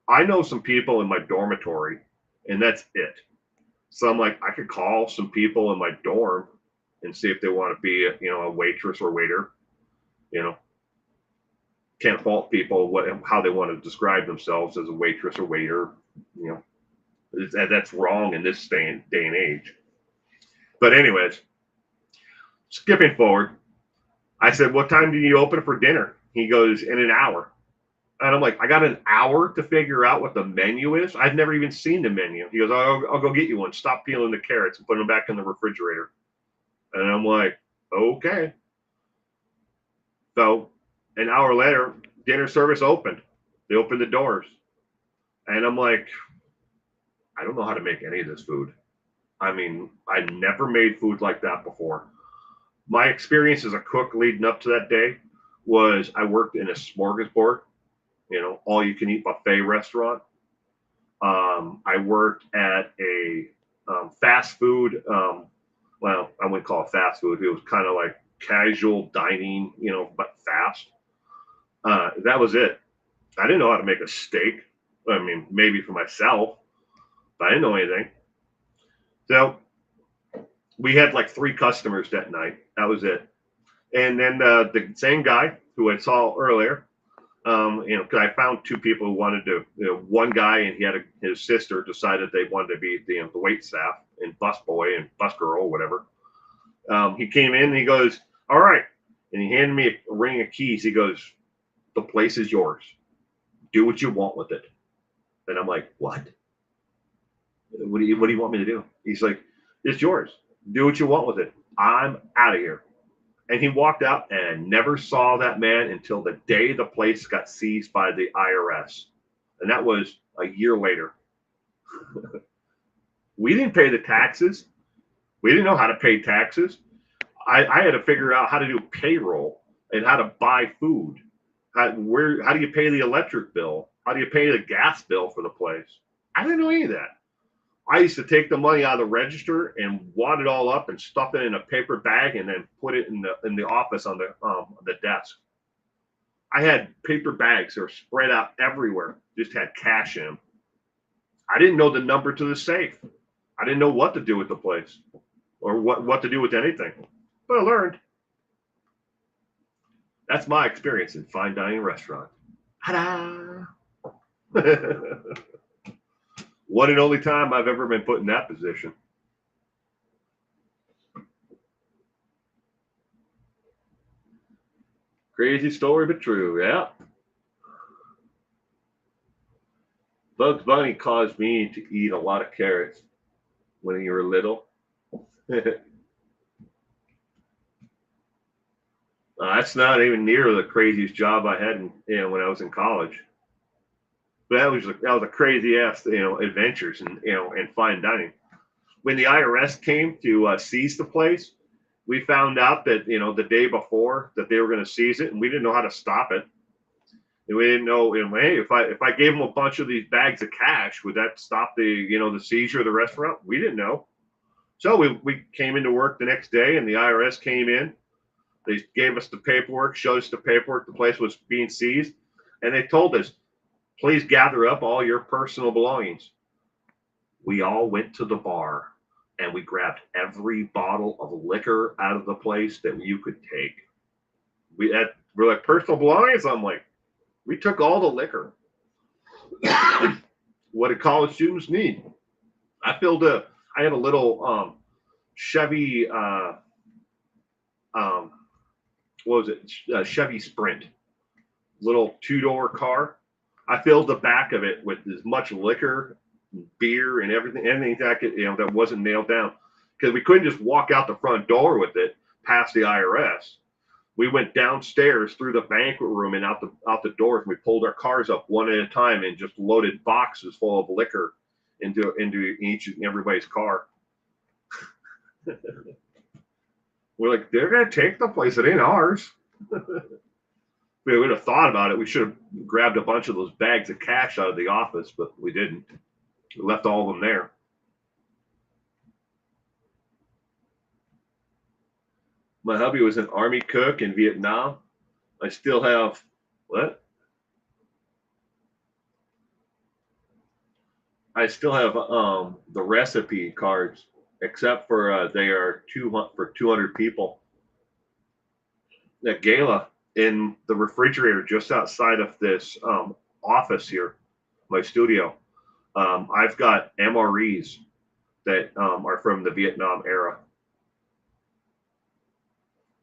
I know some people in my dormitory, and that's it." So I'm like, I could call some people in my dorm and see if they want to be, a waitress or waiter. Can't fault people how they want to describe themselves as a waitress or waiter. That's wrong in this day and age. But anyways, skipping forward, I said, "What time do you open for dinner?" He goes, "In an hour." And I'm like, "I got an hour to figure out what the menu is? I've never even seen the menu." He goes, I'll go get you one. Stop peeling the carrots and put them back in the refrigerator." And I'm like, "Okay." So an hour later, dinner service opened. They opened the doors. And I'm like, I don't know how to make any of this food. I mean, I never made food like that before. My experience as a cook leading up to that day was I worked in a smorgasbord, all you can eat buffet restaurant. I worked at a fast food. Well, I wouldn't call it fast food. It was kind of like casual dining, but fast. That was it. I didn't know how to make a steak. I mean, maybe for myself, but I didn't know anything. So we had like 3 customers that night. That was it. And then the same guy who I saw earlier, because I found 2 people who wanted to, one guy and he had his sister decided they wanted to be the wait staff and bus boy and bus girl, whatever. He came in and he goes, all right. And he handed me a ring of keys. He goes, the place is yours. Do what you want with it. And I'm like, what? What do you want me to do? He's like, it's yours. Do what you want with it. I'm out of here. And he walked out and never saw that man until the day the place got seized by the IRS. And that was a year later. We didn't pay the taxes. We didn't know how to pay taxes. I had to figure out how to do payroll and how to buy food. How do you pay the electric bill? How do you pay the gas bill for the place? I didn't know any of that. I used to take the money out of the register and wad it all up and stuff it in a paper bag and then put it in the office on the desk. I had paper bags that were spread out everywhere, just had cash in them. I didn't know the number to the safe. I didn't know what to do with the place or what to do with anything, but I learned. That's my experience in fine dining restaurant. Ta-da! One and only time I've ever been put in that position. Crazy story, but true. Yeah. Bugs Bunny caused me to eat a lot of carrots when you were little. That's not even near the craziest job I had when I was in college. But that was a crazy ass adventures and fine dining. When the IRS came to seize the place, we found out that the day before that they were going to seize it, and we didn't know how to stop it. And we didn't know, hey, if I gave them a bunch of these bags of cash, would that stop the seizure of the restaurant? We didn't know. So we came into work the next day, and the IRS came in. They gave us the paperwork, showed us the paperwork. The place was being seized, and they told us, please gather up all your personal belongings. We all went to the bar and we grabbed every bottle of liquor out of the place that you could take. We're like, personal belongings? I'm like, we took all the liquor. What do college students need? I had a little Chevy, what was it? Chevy Sprint, little 2-door car. I filled the back of it with as much liquor, beer, and anything that could, that wasn't nailed down, because we couldn't just walk out the front door with it past the IRS. We went downstairs through the banquet room and out the doors. And we pulled our cars up one at a time and just loaded boxes full of liquor into each and everybody's car. We're like, they're gonna take the place. It ain't ours. We would have thought about it. We should have grabbed a bunch of those bags of cash out of the office, but we didn't. We left all of them there. My hubby was an Army cook in Vietnam. I still have, what? I still have the recipe cards, except for they are for 200 people. That gala in the refrigerator just outside of this office here, my studio. I've got MREs that are from the Vietnam era.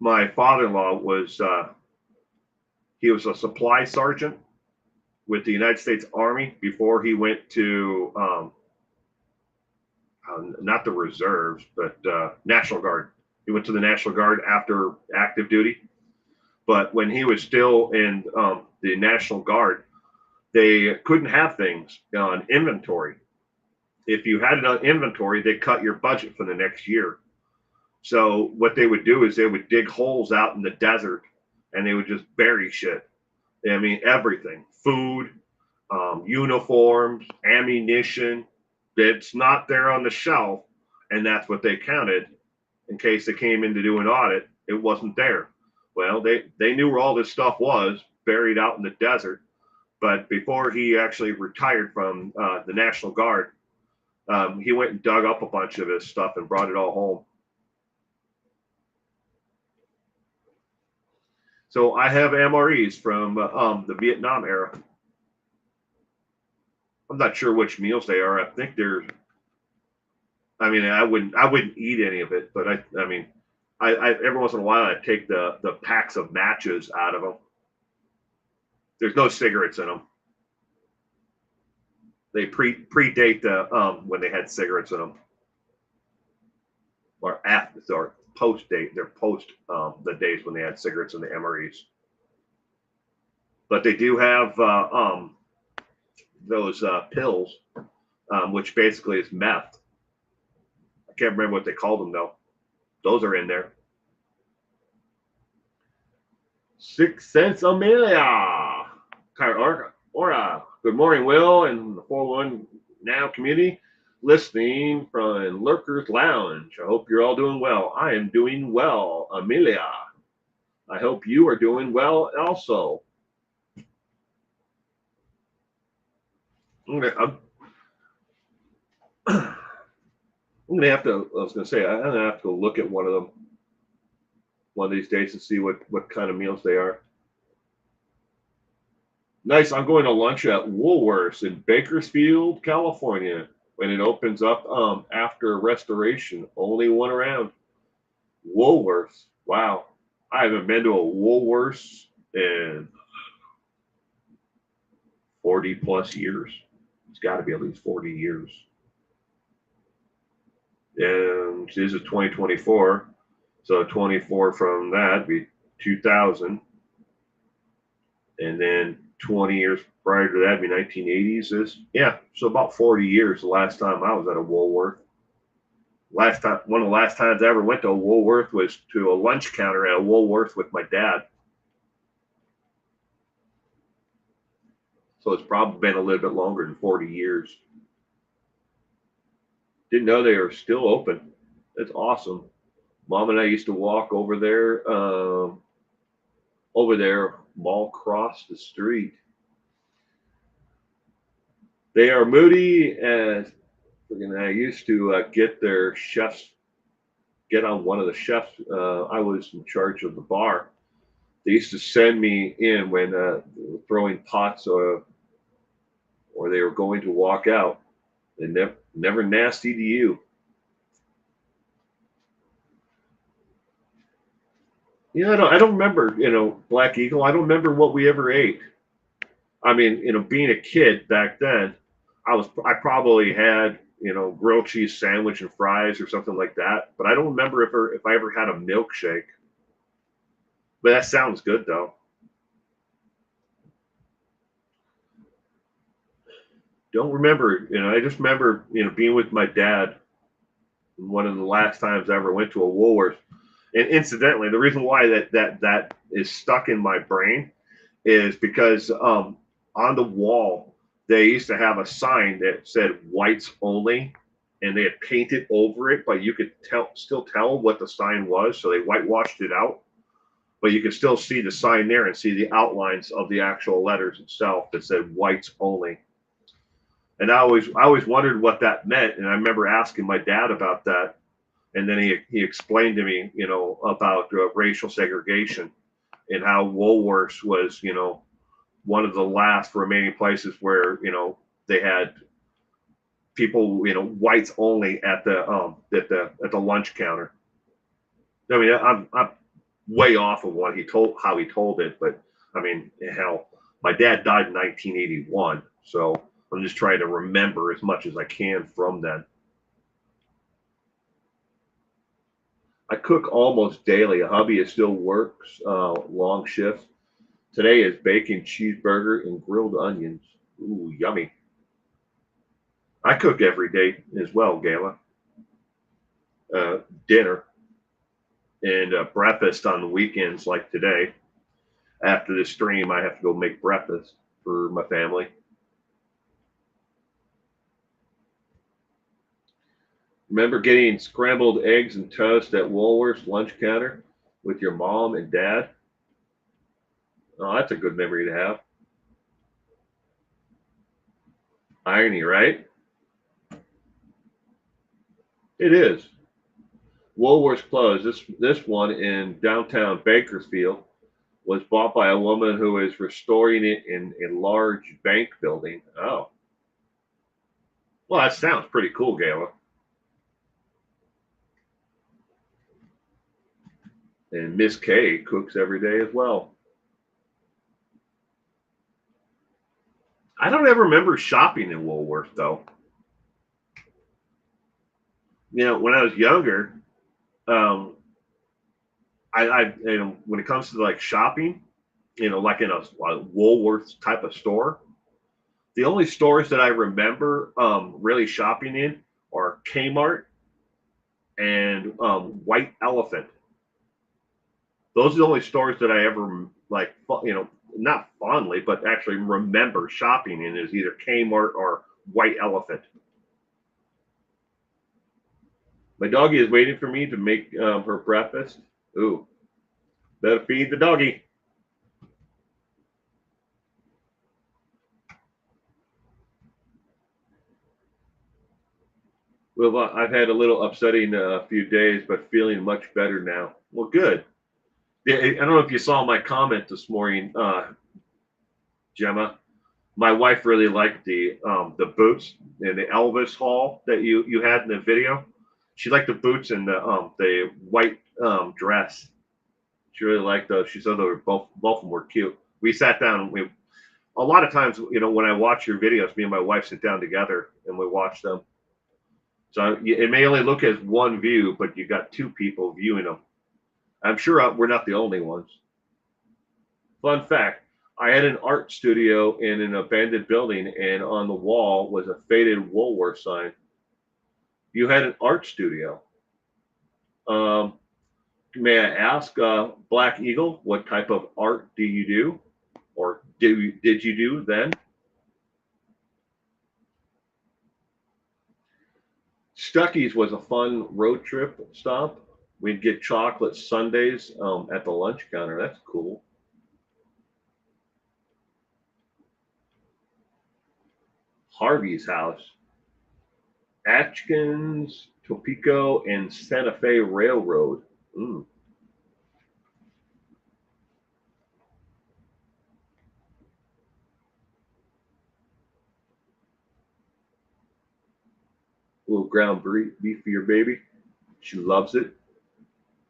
My father-in-law was he was a supply sergeant with the United States Army before he went to not the reserves, but National Guard. He went to the National Guard after active duty. But when he was still in the National Guard, they couldn't have things on inventory. If you had it on inventory, they cut your budget for the next year. So what they would do is they would dig holes out in the desert and they would just bury shit. I mean, everything, food, uniforms, ammunition, that's not there on the shelf. And that's what they counted in case they came in to do an audit. It wasn't there. Well, they knew where all this stuff was buried out in the desert. But before he actually retired from the National Guard, he went and dug up a bunch of his stuff and brought it all home. So I have MREs from the Vietnam era. I'm not sure which meals they are. I think they're. I mean, I wouldn't eat any of it, but I mean, I every once in a while I take the packs of matches out of them. There's no cigarettes in them. They predate the when they had cigarettes in them, or after or post date. They're post the days when they had cigarettes in the MREs. But they do have those pills, which basically is meth. I can't remember what they called them though. Those are in there. 6 cents Amelia. Aura. Good morning, Will, and the 401 Now community listening from Lurker's Lounge. I hope you're all doing well. I am doing well, Amelia. I hope you are doing well also. I'm gonna have to. I was gonna say I'm gonna have to look at one of them one of these days to see what kind of meals they are. Nice. I'm going to lunch at Woolworths in Bakersfield, California, when it opens up after restoration. Only one around. Woolworths. Wow. I haven't been to a Woolworths in 40 plus years. It's got to be at least 40 years. And this is 2024. So 24 from that would be 2000. And then 20 years prior to that would be 1980s. Yeah, so about 40 years the last time I was at a Woolworth. One of the last times I ever went to a Woolworth was to a lunch counter at a Woolworth with my dad. So it's probably been a little bit longer than 40 years. Didn't know they were still open. That's awesome. Mom and I used to walk over there, all across the street. They are moody, and I used to get on one of the chefs. I was in charge of the bar. They used to send me in when they were throwing pots or they were going to walk out. And never nasty to you. Yeah, I don't remember, Black Eagle. I don't remember what we ever ate. I mean, being a kid back then, I probably had, grilled cheese sandwich and fries or something like that. But I don't remember if I ever had a milkshake. But that sounds good though. Don't remember, I just remember, being with my dad. One of the last times I ever went to a Woolworths. And incidentally, the reason why that is stuck in my brain is because on the wall they used to have a sign that said whites only, and they had painted over it, but you could still tell what the sign was. So they whitewashed it out, but you could still see the sign there and see the outlines of the actual letters itself that said whites only. And I always wondered what that meant, and I remember asking my dad about that. And then he explained to me, about racial segregation and how Woolworths was, one of the last remaining places where, they had people, whites only at the lunch counter. I mean, I'm way off of how he told it, but I mean, hell, my dad died in 1981, so I'm just trying to remember as much as I can from then. I cook almost daily. A hubby still works long shifts. Today is bacon cheeseburger and grilled onions. Ooh, yummy. I cook every day as well, Gala. Dinner and breakfast on the weekends like today. After the stream, I have to go make breakfast for my family. Remember getting scrambled eggs and toast at Woolworth's lunch counter with your mom and dad? Oh, that's a good memory to have. Irony, right? It is. Woolworth's closed. This one in downtown Bakersfield was bought by a woman who is restoring it in a large bank building. Oh, well, that sounds pretty cool, Gala. And Miss K cooks every day as well. I don't ever remember shopping in Woolworth though. When I was younger, um, when it comes to like shopping, like in a Woolworth type of store, the only stores that I remember really shopping in are Kmart and White Elephant. Those are the only stores that I ever like, not fondly, but actually remember shopping in is either Kmart or White Elephant. My doggy is waiting for me to make her breakfast. Ooh, better feed the doggy. Well, I've had a little upsetting few days, but feeling much better now. Well, good. Yeah, I don't know if you saw my comment this morning, Gemma. My wife really liked the boots in the Elvis Hall that you had in the video. She liked the boots and the white dress. She really liked those. She said they were both of them were cute. We sat down and we a lot of times, when I watch your videos, me and my wife sit down together and we watch them. So it may only look as one view, but you got two people viewing them. I'm sure we're not the only ones. Fun fact, I had an art studio in an abandoned building, and on the wall was a faded Woolworth sign. You had an art studio. Um, may I ask, Black Eagle, what type of art do you do? Or did you do then? Stuckey's was a fun road trip stop. We'd get chocolate sundaes at the lunch counter. That's cool. Harvey's house, Atkins, Topeka, and Santa Fe Railroad. Mm. A little ground beef for your baby. She loves it.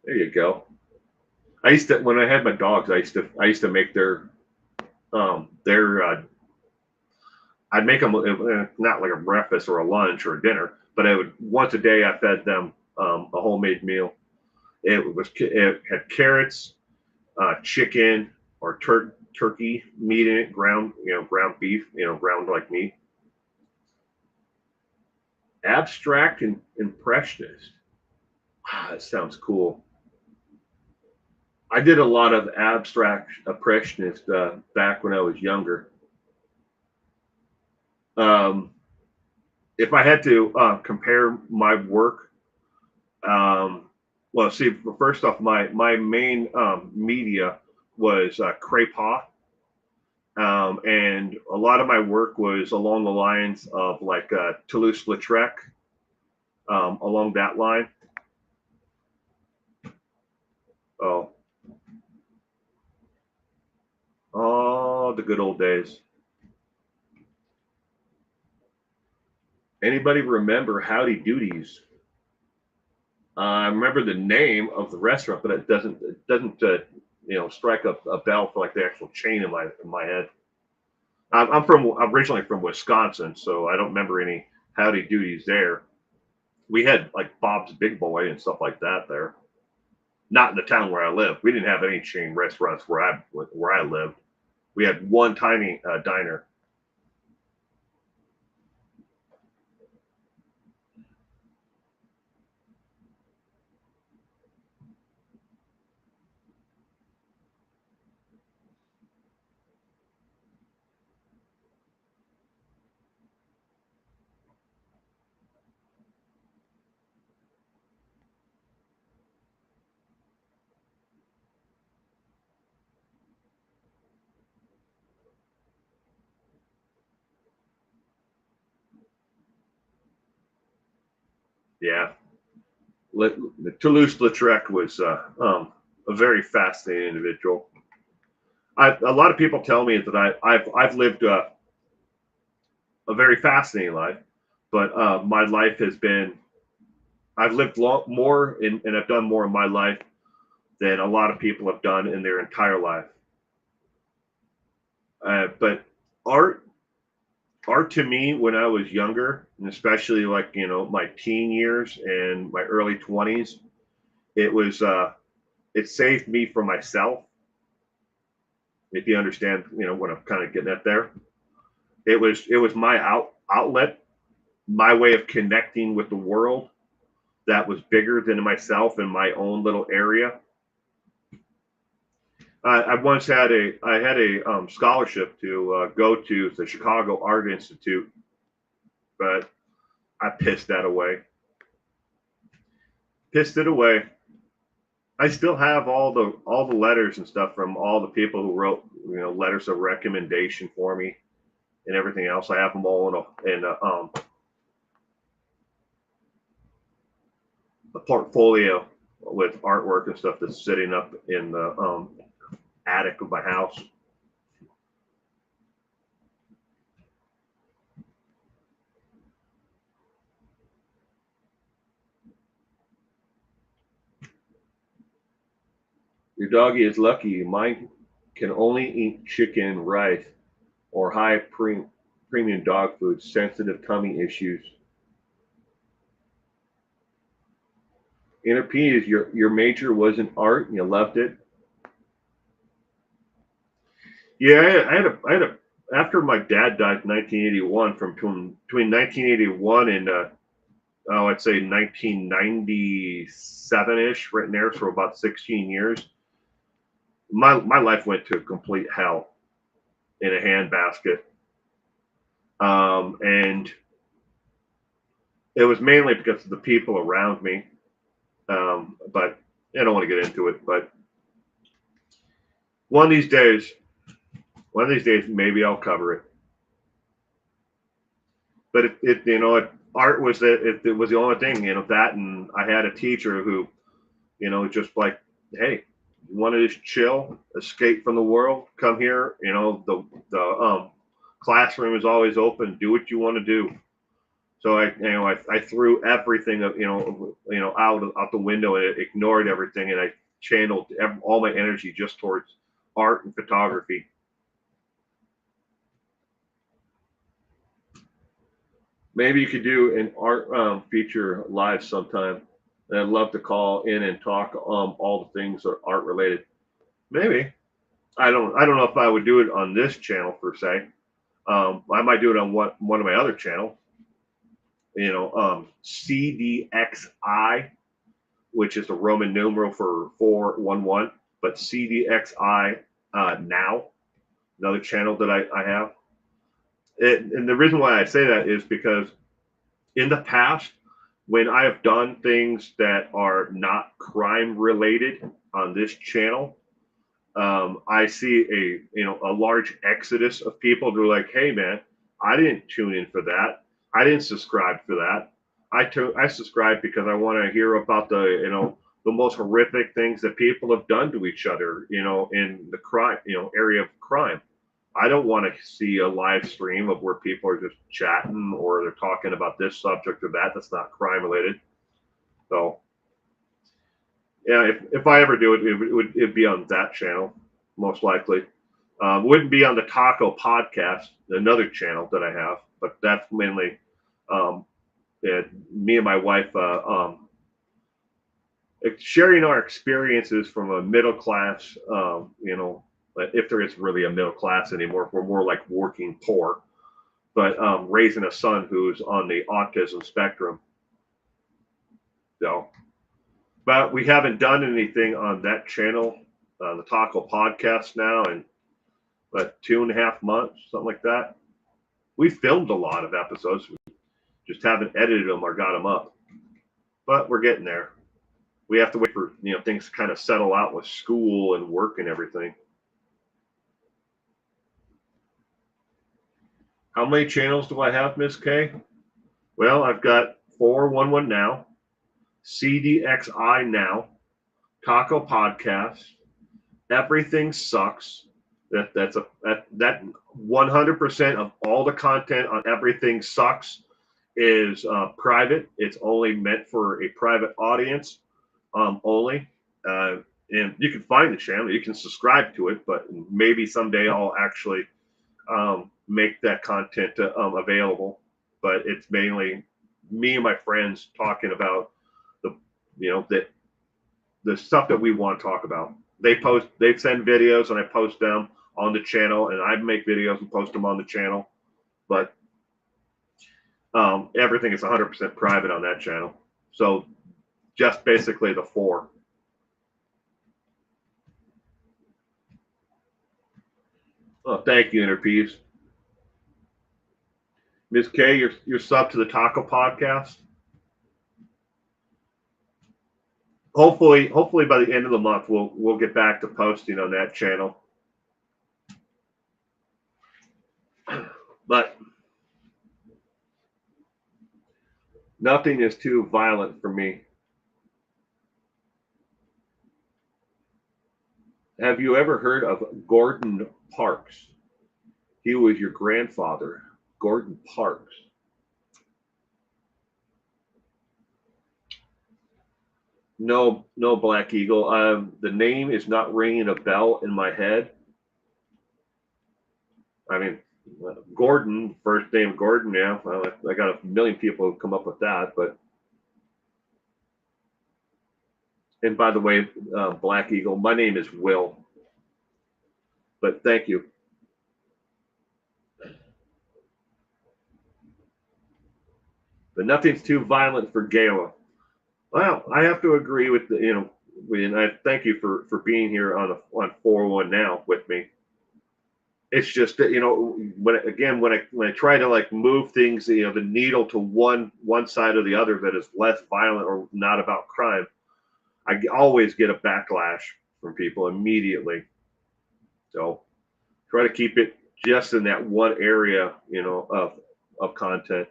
There you go. I used to when I had my dogs. I used to make their I'd make them not like a breakfast or a lunch or a dinner, but I would once a day I fed them a homemade meal. It had carrots, chicken or turkey meat in it, ground beef, ground like meat. Abstract and impressionist. Ah, that sounds cool. I did a lot of abstract impressionist back when I was younger. Um, if I had to compare my work, well, see, first off, my main media was crepa, and a lot of my work was along the lines of like Toulouse-Lautrec, along that line. Oh, oh, the good old days. Anybody remember Howdy Doodies? I remember the name of the restaurant, but it doesn't strike a bell for like the actual chain in my head. I'm originally from Wisconsin, so I don't remember any Howdy Doodies there. We had like Bob's Big Boy and stuff like that there. Not in the town where I live. We didn't have any chain restaurants where I lived. We had one tiny diner. Yeah, Toulouse-Lautrec was a very fascinating individual. A lot of people tell me that I've lived a very fascinating life, but my life has been I've lived more and I've done more in my life than a lot of people have done in their entire life. But art art to me when I was younger, and especially like my teen years and my early 20s, it was it saved me from myself. If you understand, what I'm kind of getting at there. It was my outlet, my way of connecting with the world that was bigger than myself in my own little area. I once had a scholarship to go to the Chicago Art Institute, but I pissed that away. Pissed it away. I still have all the letters and stuff from all the people who wrote letters of recommendation for me and everything else. I have them all in a portfolio with artwork and stuff that's sitting up in the attic of my house. Your doggy is lucky. Mine can only eat chicken, rice, or premium dog food, sensitive tummy issues. Inner P is your major was in art and you loved it. Yeah, I had a after my dad died in 1981, from between 1981 and I'd say 1997 ish, right in there, for about 16 years. My life went to complete hell in a handbasket, and it was mainly because of the people around me. But I don't want to get into it. But one of these days, one of these days, maybe I'll cover it. But art was it was the only thing, that, and I had a teacher who, just like, hey, you want to just chill, escape from the world, come here. The classroom is always open. Do what you want to do. So I threw everything out the window and ignored everything, and I channeled all my energy just towards art and photography. Maybe you could do an art feature live sometime. And I'd love to call in and talk all the things that are art related. Maybe. I don't know if I would do it on this channel per se. I might do it on one of my other channels. CDXI, which is a Roman numeral for 411, but CDXI now, another channel that I have. And the reason why I say that is because in the past, when I have done things that are not crime related on this channel, I see a large exodus of people who are like, hey man, I didn't tune in for that. I didn't subscribe for that. I subscribe because I want to hear about the most horrific things that people have done to each other, in the crime, area of crime. I don't want to see a live stream of where people are just chatting or they're talking about this subject or that. That's not crime related. So yeah, if I ever do it, it'd be on that channel, most likely. Wouldn't be on the Taco Podcast, another channel that I have, but that's mainly um, yeah, me and my wife sharing our experiences from a middle class, if there is really a middle class anymore. We're more like working poor. But raising a son who's on the autism spectrum. So, but we haven't done anything on that channel, the Taco Podcast now, in but 2.5 months, something like that. We filmed a lot of episodes, just haven't edited them or got them up. But we're getting there. We have to wait for things to kind of settle out with school and work and everything. How many channels do I have, Miss K? Well, I've got 411 now, CDXI now, Taco Podcast, Everything Sucks. That 100% of all the content on Everything Sucks is private. It's only meant for a private audience only. And you can find the channel. You can subscribe to it, but maybe someday I'll actually make that content available. But it's mainly me and my friends talking about the stuff that we want to talk about. They send videos and I post them on the channel, and I make videos and post them on the channel. But everything is 100% private on that channel. So just basically the 4. Oh, thank you, Interpeeves. Ms. K, you're sub to the Taco Podcast. Hopefully by the end of the month we'll get back to posting on that channel. But nothing is too violent for me. Have you ever heard of Gordon Parks? He was your grandfather, Gordon Parks. No, Black Eagle. The name is not ringing a bell in my head. I mean, Gordon, first name Gordon. Yeah, well, I got a million people who come up with that. But and by the way, Black Eagle, my name is Will. But thank you. But nothing's too violent for Gala. Well, I have to agree with and I thank you for being here on 401 now with me. It's just that when I try to like move things, the needle to one side or the other that is less violent or not about crime, I always get a backlash from people immediately. So try to keep it just in that one area, of content.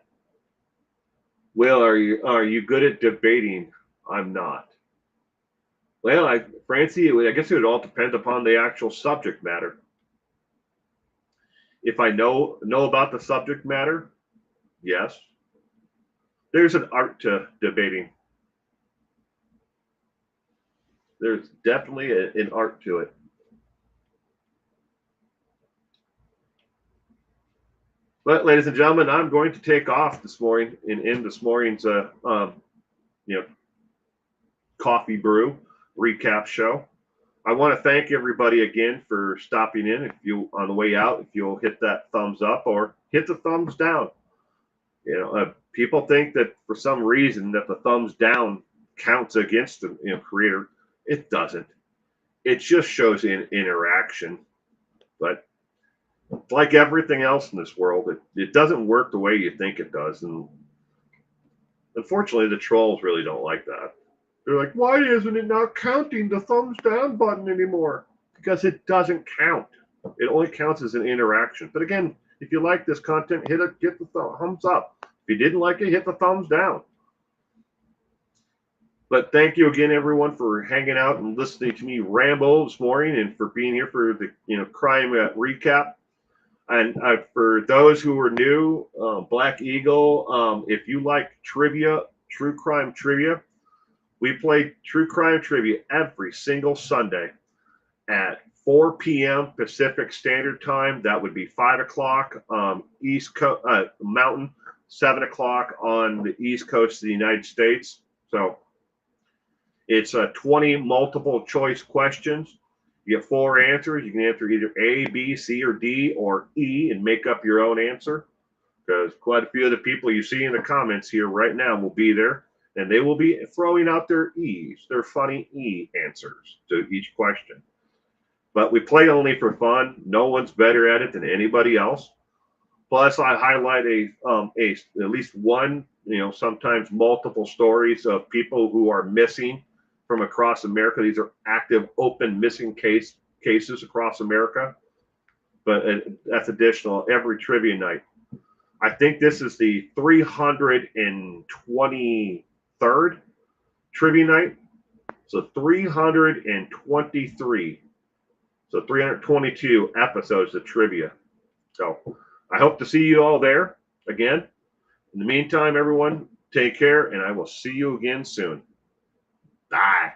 Will, are you good at debating? I'm not. Well, Francie, I guess it would all depend upon the actual subject matter. If I know about the subject matter, yes. There's an art to debating. There's definitely an art to it. But ladies and gentlemen, I'm going to take off this morning and end this morning's coffee brew recap show. I want to thank everybody again for stopping in. If you on the way out, if you'll hit that thumbs up or hit the thumbs down. People think that for some reason that the thumbs down counts against the creator. It doesn't. It just shows interaction. But like everything else in this world, it doesn't work the way you think it does. And unfortunately, the trolls really don't like that. They're like, why isn't it not counting the thumbs down button anymore? Because it doesn't count. It only counts as an interaction. But again, if you like this content, get the thumbs up. If you didn't like it, hit the thumbs down. But thank you again, everyone, for hanging out and listening to me ramble this morning, and for being here for the crime recap. And for those who are new, Black Eagle, if you like trivia, true crime trivia, we play true crime trivia every single Sunday at 4 p.m. Pacific Standard Time. That would be 5 o'clock East Coast Mountain, 7 o'clock on the East Coast of the United States. So it's 20 multiple choice questions. You get 4 answers. You can answer either A, B, C, or D, or E and make up your own answer, because quite a few of the people you see in the comments here right now will be there, and they will be throwing out their E's, their funny E answers to each question. But we play only for fun. No one's better at it than anybody else. Plus, I highlight at least one, sometimes multiple stories of people who are missing from across America. These are active, open missing cases across America. But that's additional every trivia night. I think this is the 323rd trivia night. So 323. So 322 episodes of trivia. So I hope to see you all there again. In the meantime, everyone, take care, and I will see you again soon. Bye.